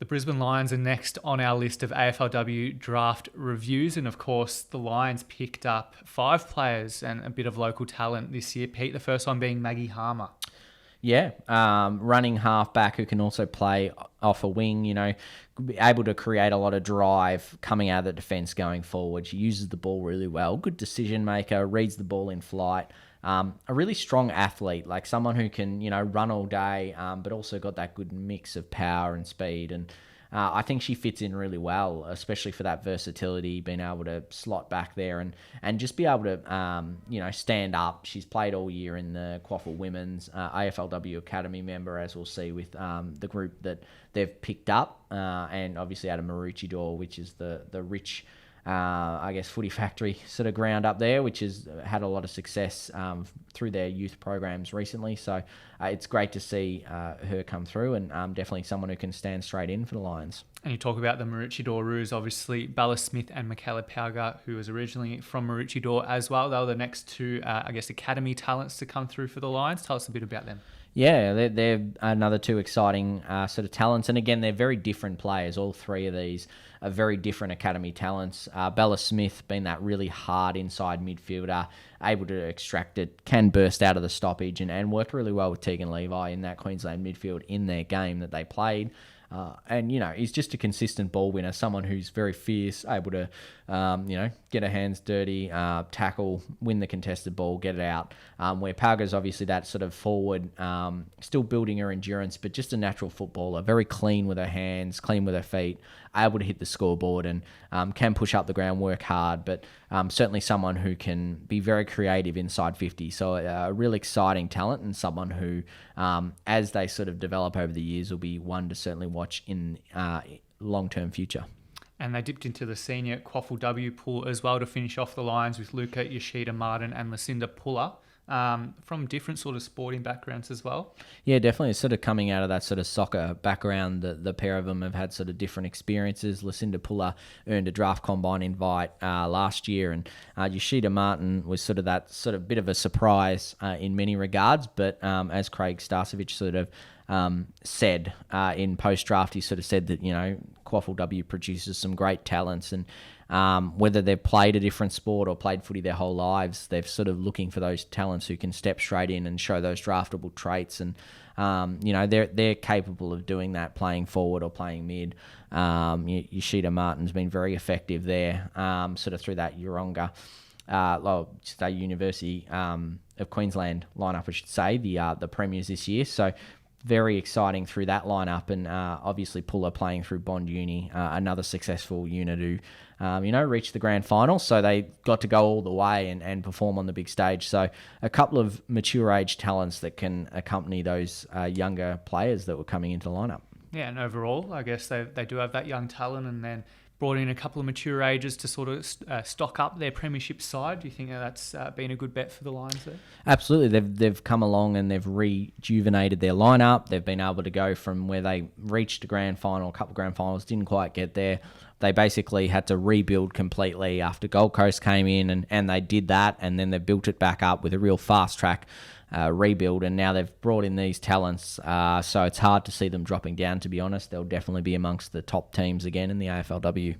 The Brisbane Lions are next on our list of AFLW draft reviews. And of course, the Lions picked up 5 players and a bit of local talent this year. Pete, the first one being Maggie Harmer. Yeah, running halfback who can also play off a wing, able to create a lot of drive coming out of the defence going forward. She uses the ball really well. Good decision maker, reads the ball in flight. A really strong athlete, like someone who can, run all day, but also got that good mix of power and speed. And I think she fits in really well, especially for that versatility, being able to slot back there and just be able to, stand up. She's played all year in the QAFL Women's AFLW Academy member, as we'll see with the group that they've picked up, and obviously out of Maroochydore, which is the rich footy factory sort of ground up there, which has had a lot of success through their youth programs recently. So it's great to see her come through, and definitely someone who can stand straight in for the Lions. And you talk about the Maroochydore Roos, obviously Bella Smith and Michaela Pauga, who was originally from Maroochydore as well. They were the next two, academy talents to come through for the Lions. Tell us a bit about them. Yeah, they're another 2 exciting sort of talents. And again, they're very different players. All 3 of these are very different academy talents. Bella Smith being that really hard inside midfielder, able to extract it, can burst out of the stoppage, and worked really well with Tegan Levi in that Queensland midfield in their game that they played. He's just a consistent ball winner, someone who's very fierce, able to, get her hands dirty, tackle, win the contested ball, get it out. Where Pauga's obviously that sort of forward, still building her endurance, but just a natural footballer, very clean with her hands, clean with her feet, able to hit the scoreboard and can push up the ground, work hard, but certainly someone who can be very creative inside 50. So a really exciting talent, and someone who, as they sort of develop over the years, will be one to certainly watch in long-term future. And they dipped into the senior QAFLW pool as well to finish off the Lions with Luca, Yoshida, Martin and Lucinda Puller. From different sort of sporting backgrounds as well. Yeah, definitely. It's sort of coming out of that sort of soccer background. The pair of them have had sort of different experiences. Lucinda Puller earned a draft combine invite last year, and Yoshida Martin was sort of that sort of bit of a surprise in many regards. But as Craig Starcevich sort of said in post-draft, he sort of said that, QAFLW produces some great talents, and whether they've played a different sport or played footy their whole lives, they're sort of looking for those talents who can step straight in and show those draftable traits. And, they're capable of doing that, playing forward or playing mid. Yoshida Martin's been very effective there, sort of through that Yeronga, State University of Queensland lineup, I should say, the premiers this year. So very exciting through that lineup, and obviously Puller playing through Bond Uni, another successful unit who, reached the grand final. So they got to go all the way and perform on the big stage. So a couple of mature age talents that can accompany those younger players that were coming into the lineup. Yeah, and overall, I guess they do have that young talent, and then brought in a couple of mature ages to sort of stock up their premiership side. Do you think that's been a good bet for the Lions there? Absolutely. They've come along and they've rejuvenated their lineup. They've been able to go from where they reached a grand final, a couple of grand finals, didn't quite get there. They basically had to rebuild completely after Gold Coast came in, and they did that, and then they built it back up with a real fast track rebuild, and now they've brought in these talents, so it's hard to see them dropping down, to be honest. They'll definitely be amongst the top teams again in the AFLW.